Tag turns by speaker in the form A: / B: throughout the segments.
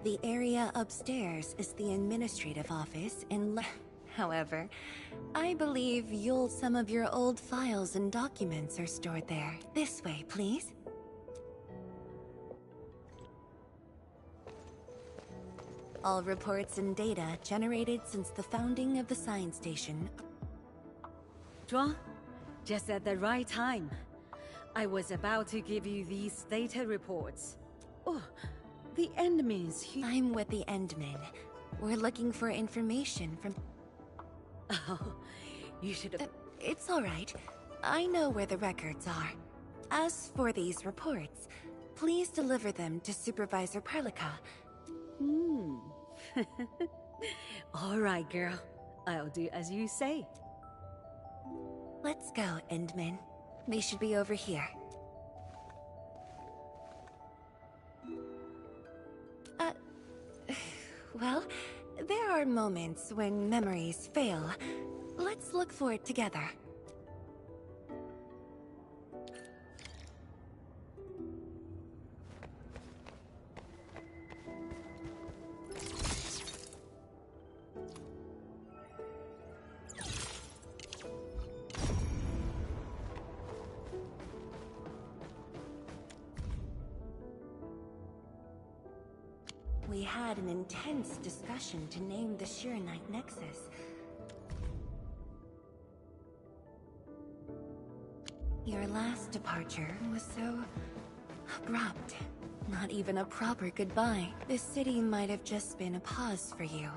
A: The area upstairs is the administrative office and however, I believe some of your old files and documents are stored there. This way, please. All reports and data generated since the founding of the science station.
B: Zhuang, just at the right time. I was about to give you these data reports. Oh, the Endmins here.
A: I'm with the Endmen. We're looking for information from...
B: Oh, you should have...
A: It's all right. I know where the records are. As for these reports, please deliver them to Supervisor Parlika.
B: All right, girl. I'll do as you say.
A: Let's go, Endman. They should be over here. Well, there are moments when memories fail. Let's look for it together. We had an intense discussion to name the Shiranite Nexus. Your last departure was so abrupt. Not even a proper goodbye. This city might have just been a pause for you.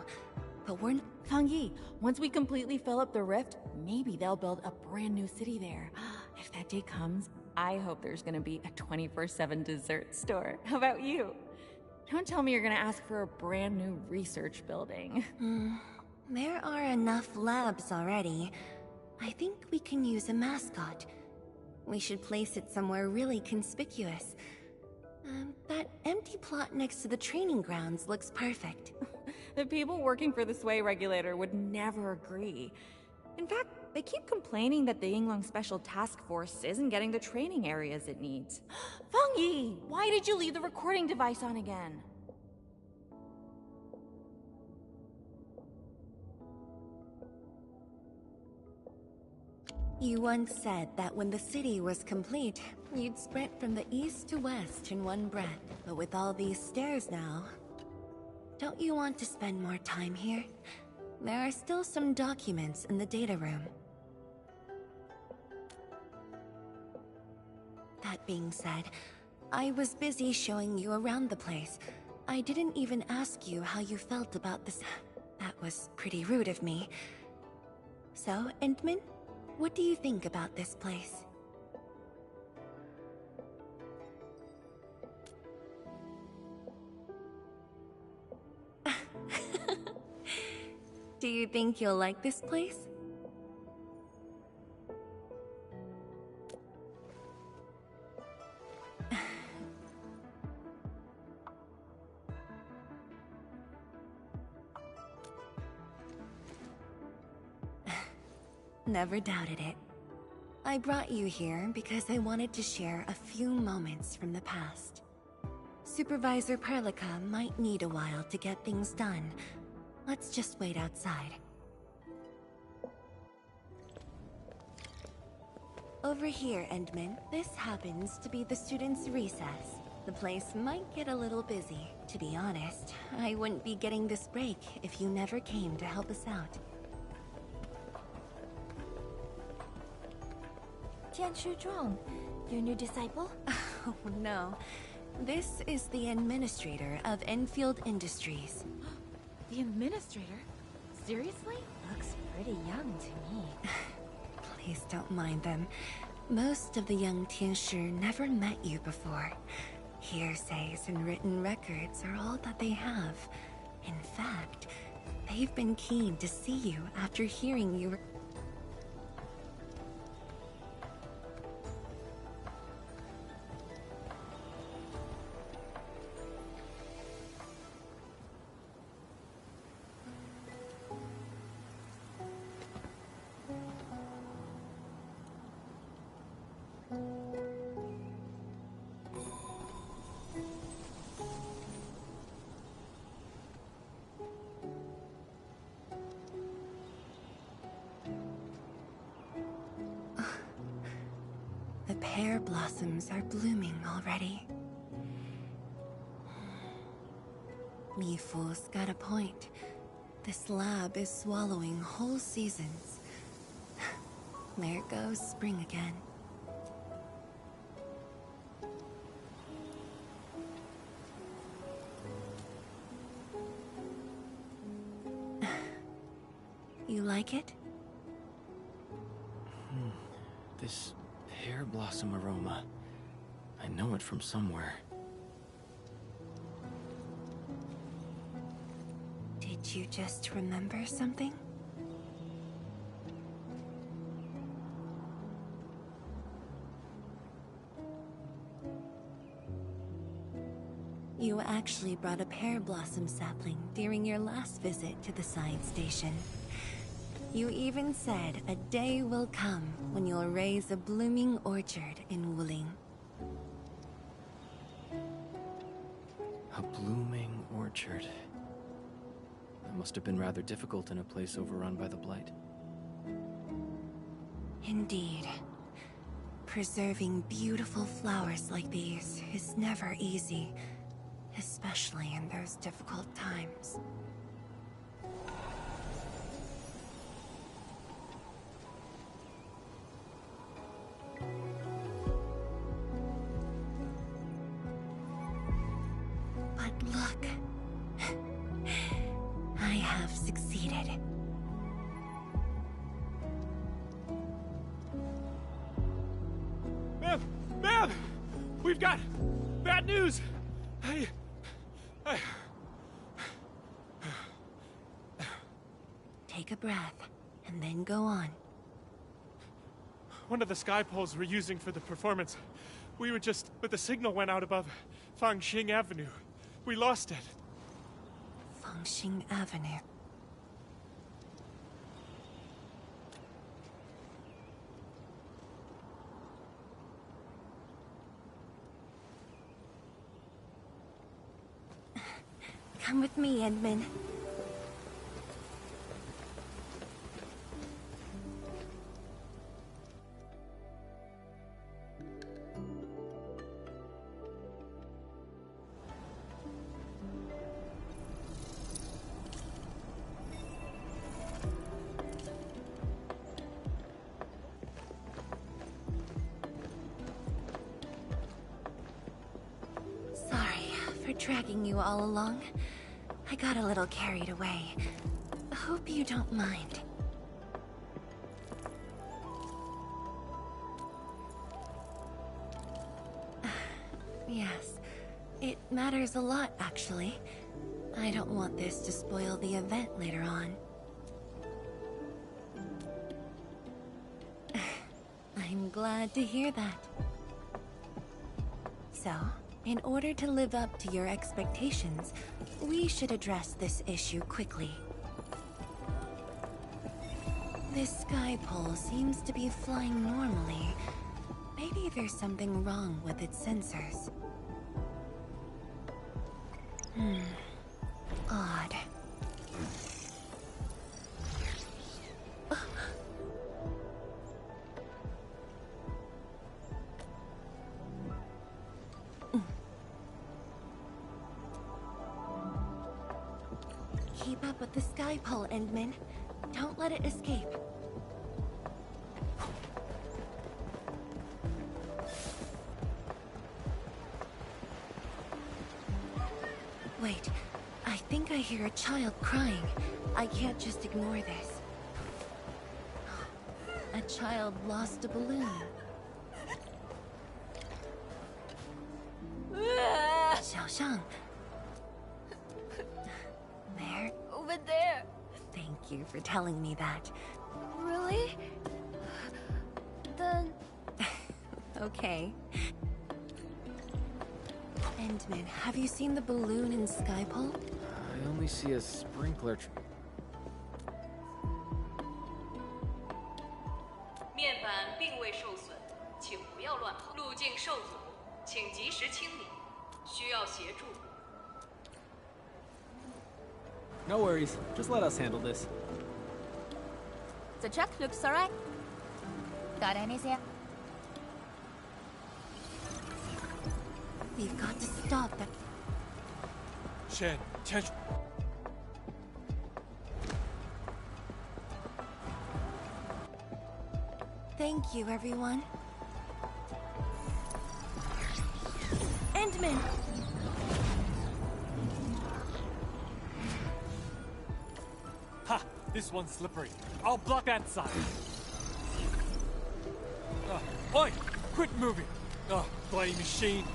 A: But we're...
C: Fang Yi, once we completely fill up the rift, maybe they'll build a brand new city there. If that day comes, I hope there's gonna be a 24/7 dessert store. How about you? Don't tell me you're gonna ask for a brand new research building.
A: There are enough labs already. I think we can use a mascot. We should place it somewhere really conspicuous. That empty plot next to the training grounds looks perfect.
C: The people working for the Sway Regulator would never agree. In fact, they keep complaining that the Yinglong Special Task Force isn't getting the training areas it needs. Fang Yi, why did you leave the recording device on again?
A: You once said that when the city was complete, you'd sprint from the east to west in one breath. But with all these stairs now, don't you want to spend more time here? There are still some documents in the data room. That being said, I was busy showing you around the place. I didn't even ask you how you felt about this. That was pretty rude of me. So, Endman, what do you think about this place? Do you think you'll like this place? Never doubted it. I brought you here because I wanted to share a few moments from the past. Supervisor Parlika might need a while to get things done. Let's just wait outside. Over here, Endman. This happens to be the students' recess. The place might get a little busy. To be honest, I wouldn't be getting this break if you never came to help us out.
D: Tianshu Zhuang, your new disciple?
A: Oh no. This is the administrator of Endfield Industries.
C: The administrator? Seriously?
D: Looks pretty young to me.
A: Please don't mind them. Most of the young Tianshu never met you before. Hearsays and written records are all that they have. In fact, they've been keen to see you after hearing you. pear blossoms are blooming already. Mifu's got a point. This lab is swallowing whole seasons. There goes spring again. You like it?
E: This pear blossom aroma. I know it from somewhere.
A: Did you just remember something? You actually brought a pear blossom sapling during your last visit to the science station. You even said a day will come when you'll raise a blooming orchard in Wuling.
E: A blooming orchard. That must have been rather difficult in a place overrun by the blight.
A: Indeed. Preserving beautiful flowers like these is never easy, especially in those difficult times. But look, I have succeeded.
F: Ma'am! We've got bad news!
A: Take a breath, and then go on.
F: One of the sky poles we're using for the performance, but the signal went out above Fangxing Avenue. We lost it.
A: Fangxing Avenue. Come with me, Edmund. Sorry for dragging you all along. I got a little carried away. Hope you don't mind. Yes, it matters a lot, actually. I don't want this to spoil the event later on. I'm glad to hear that. So, in order to live up to your expectations, we should address this issue quickly. This sky pole seems to be flying normally. Maybe there's something wrong with its sensors. Odd. Keep up with the sky pole, Endman. Don't let it escape. Wait, I think I hear a child crying. I can't just ignore this. A child lost a balloon. Xiaoshang. There.
D: Over there.
A: Thank you for telling me that.
D: Really? Then...
A: Okay. Endman, have you seen the balloon in Skypole?
E: I only see a sprinkler.
G: 面板并未受损，请不要乱跑。路径受阻，请及时清理。需要协助。
H: No worries. Just let us handle this.
D: The truck looks alright. Got anything?
A: We've got to stop that.
F: Shen, Chen.
A: Thank you, everyone. Endman!
I: Ha! This one's slippery. I'll block that side. Oi! Quit moving! Oh, bloody machine.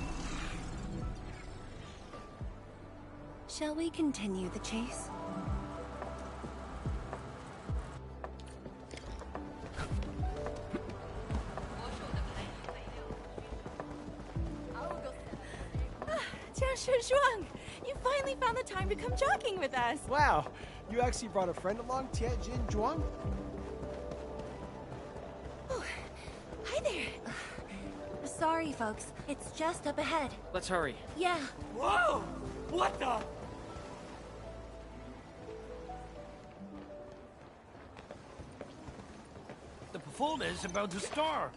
A: Shall we continue the chase?
C: Zhuang, you finally found the time to come jogging with us.
H: Wow, you actually brought a friend along, Tianjin Zhuang?
A: Oh, hi there. Sorry, folks. It's just up ahead.
E: Let's hurry.
A: Yeah.
I: Whoa! What the?
J: The performance is about to start.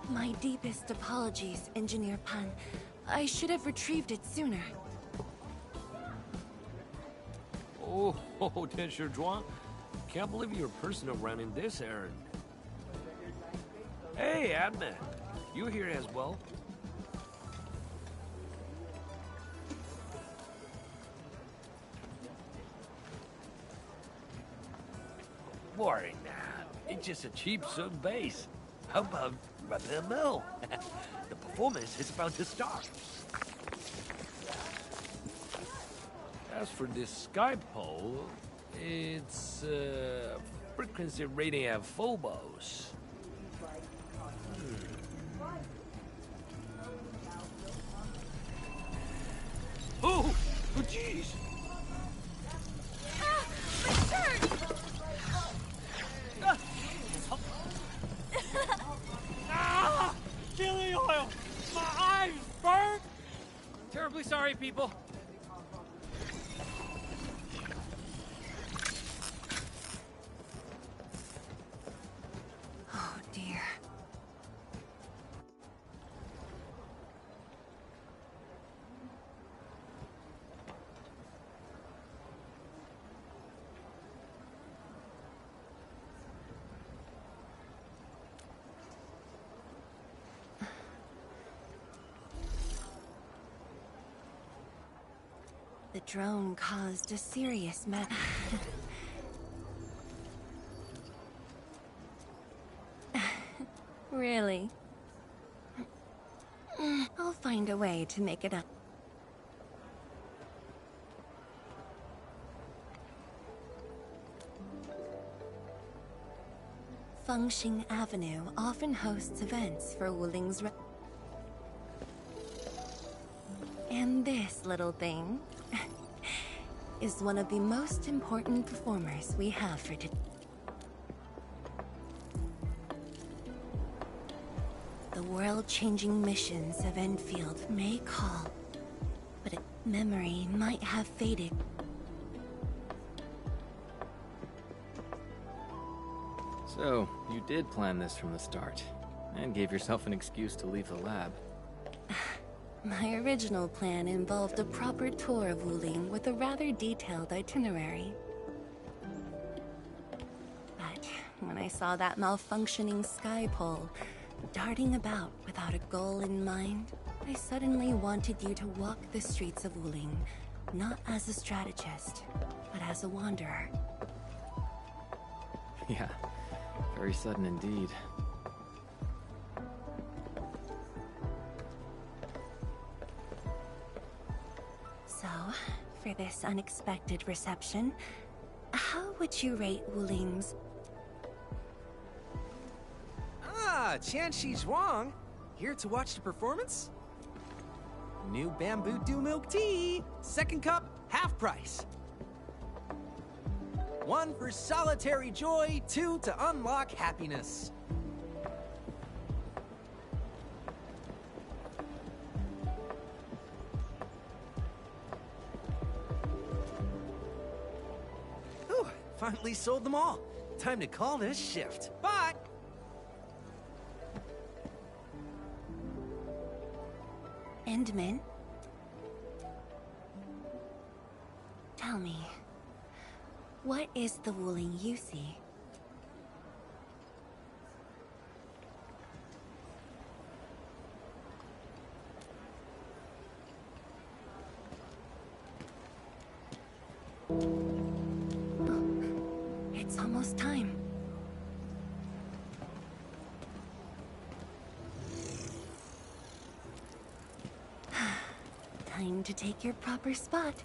A: My deepest apologies, Engineer Pan. I should have retrieved it sooner.
J: Oh, Tianshi Zhuang. Can't believe you're personal running this errand. Hey, admin. You here as well? Worry not. It's just a cheap sub bass. How about rather a mill? The performance is about to start. As for this sky pole, it's frequency rating at phobos. Oh, jeez.
I: Chili oil! My eyes burn!
E: Terribly sorry, people.
A: Oh, dear. The drone caused a serious Really? I'll find a way to make it up. Fengxing Avenue often hosts events for Wuling's and this little thing is one of the most important performers we have for today. The world-changing missions of Endfield may call, but memory might have faded.
E: So, you did plan this from the start, and gave yourself an excuse to leave the lab.
A: My original plan involved a proper tour of Wuling with a rather detailed itinerary. But when I saw that malfunctioning sky pole, darting about without a goal in mind, I suddenly wanted you to walk the streets of Wuling, not as a strategist, but as a wanderer.
E: Yeah, very sudden indeed.
A: So, for this unexpected reception, how would you rate Wuling's...
K: Ah, Tianshi Zhuang. Here to watch the performance? New bamboo dew milk tea. Second cup, half price. 1 for solitary joy, 2 to unlock happiness. finally sold them all. Time to call this shift. Bye!
A: Endman? Tell me, what is the Wuling you see? It's almost time. Time to take your proper spot.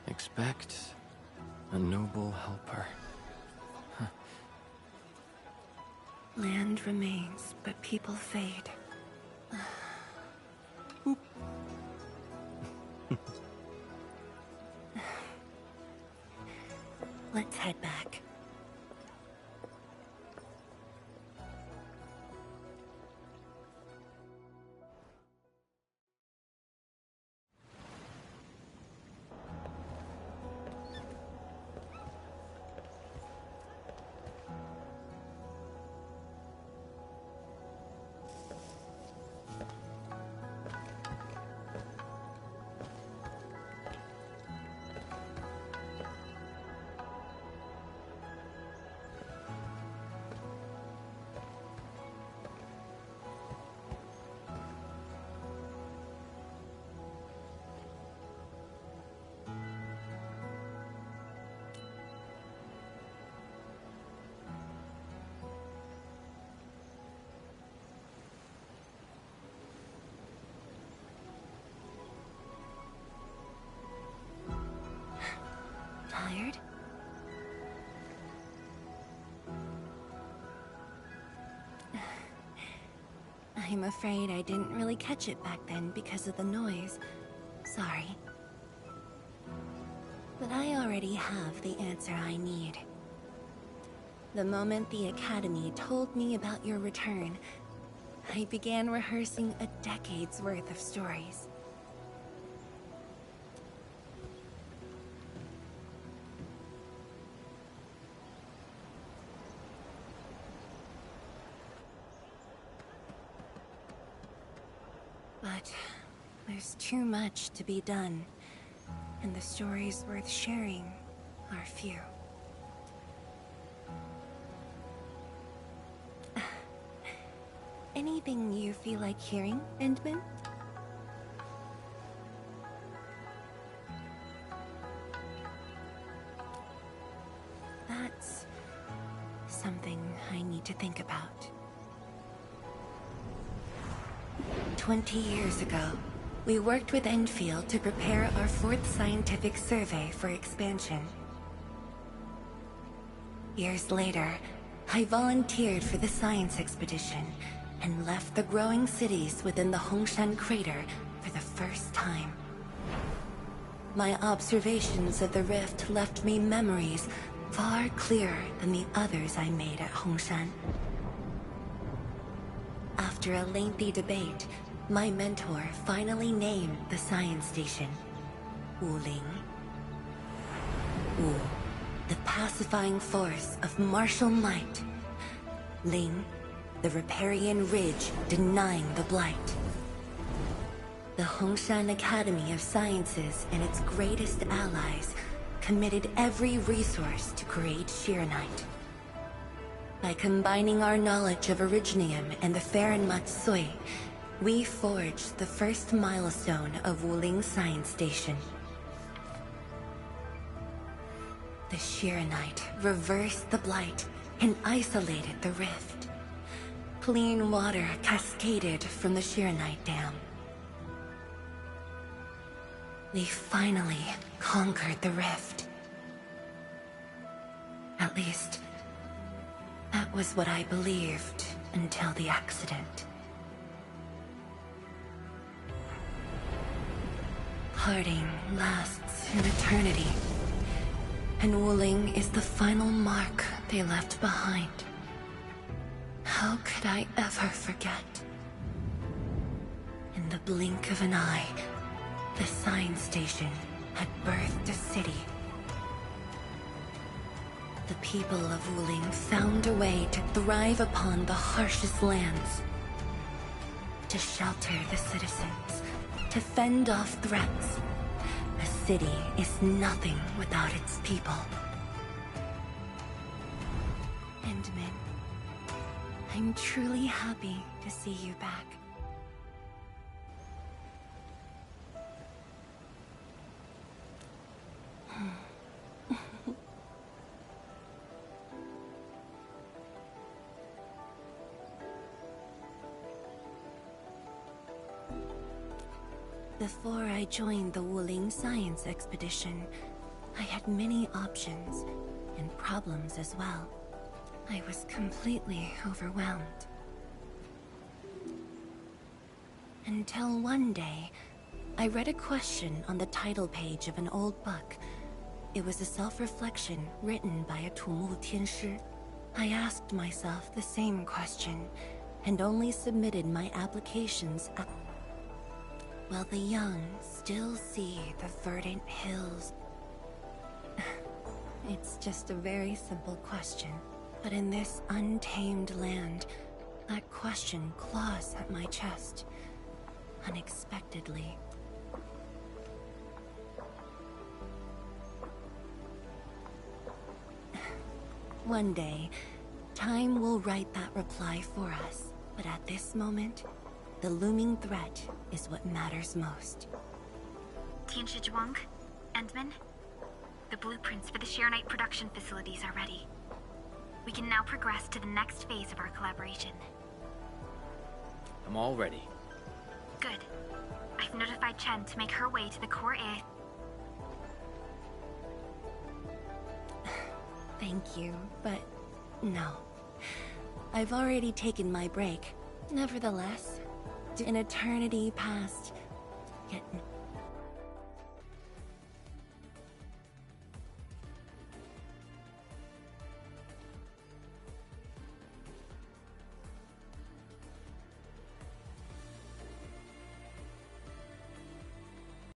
E: Expect a noble helper. Huh.
A: Land remains, but people fade. Let's head back. Tired? I'm afraid I didn't really catch it back then because of the noise. Sorry. But I already have the answer I need. The moment the Academy told me about your return, I began rehearsing a decade's worth of stories. But there's too much to be done, and the stories worth sharing are few. Anything you feel like hearing, Endman? That's something I need to think about. 20 years ago, we worked with Endfield to prepare our 4th scientific survey for expansion. Years later, I volunteered for the science expedition and left the growing cities within the Hongshan crater for the first time. my observations of the rift left me memories far clearer than the others I made at Hongshan. After a lengthy debate, my mentor finally named the science station Wuling. Wu, the pacifying force of martial might. Ling, the riparian ridge denying the blight. The Hongshan Academy of Sciences and its greatest allies committed every resource to create Shiranite. By combining our knowledge of Originium and the Farron Matsui, we forged the first milestone of Wuling Science Station. The Shiranite reversed the blight and isolated the rift. Clean water cascaded from the Shiranite Dam. We finally conquered the rift. At least, that was what I believed until the accident. Parting lasts an eternity, and Wuling is the final mark they left behind. How could I ever forget? In the blink of an eye, the science station had birthed a city. The people of Wuling found a way to thrive upon the harshest lands, to shelter the citizens, to fend off threats. A city is nothing without its people. Endman, I'm truly happy to see you back. Before I joined the Wuling Science Expedition, I had many options and problems as well. I was completely overwhelmed. Until one day, I read a question on the title page of an old book. It was a self-reflection written by a Tumu Tianshi. I asked myself the same question, and only submitted my applications while the young still see the verdant hills. It's just a very simple question, but in this untamed land, that question claws at my chest, unexpectedly. One day, time will write that reply for us, but at this moment, the looming threat is what matters most.
L: Tianshi Zhuang, Endman, the blueprints for the Shiranite production facilities are ready. We can now progress to the next phase of our collaboration.
E: I'm all ready.
L: Good. I've notified Chen to make her way to the core A.
A: Thank you, but no. I've already taken my break. Nevertheless, an eternity passed, yet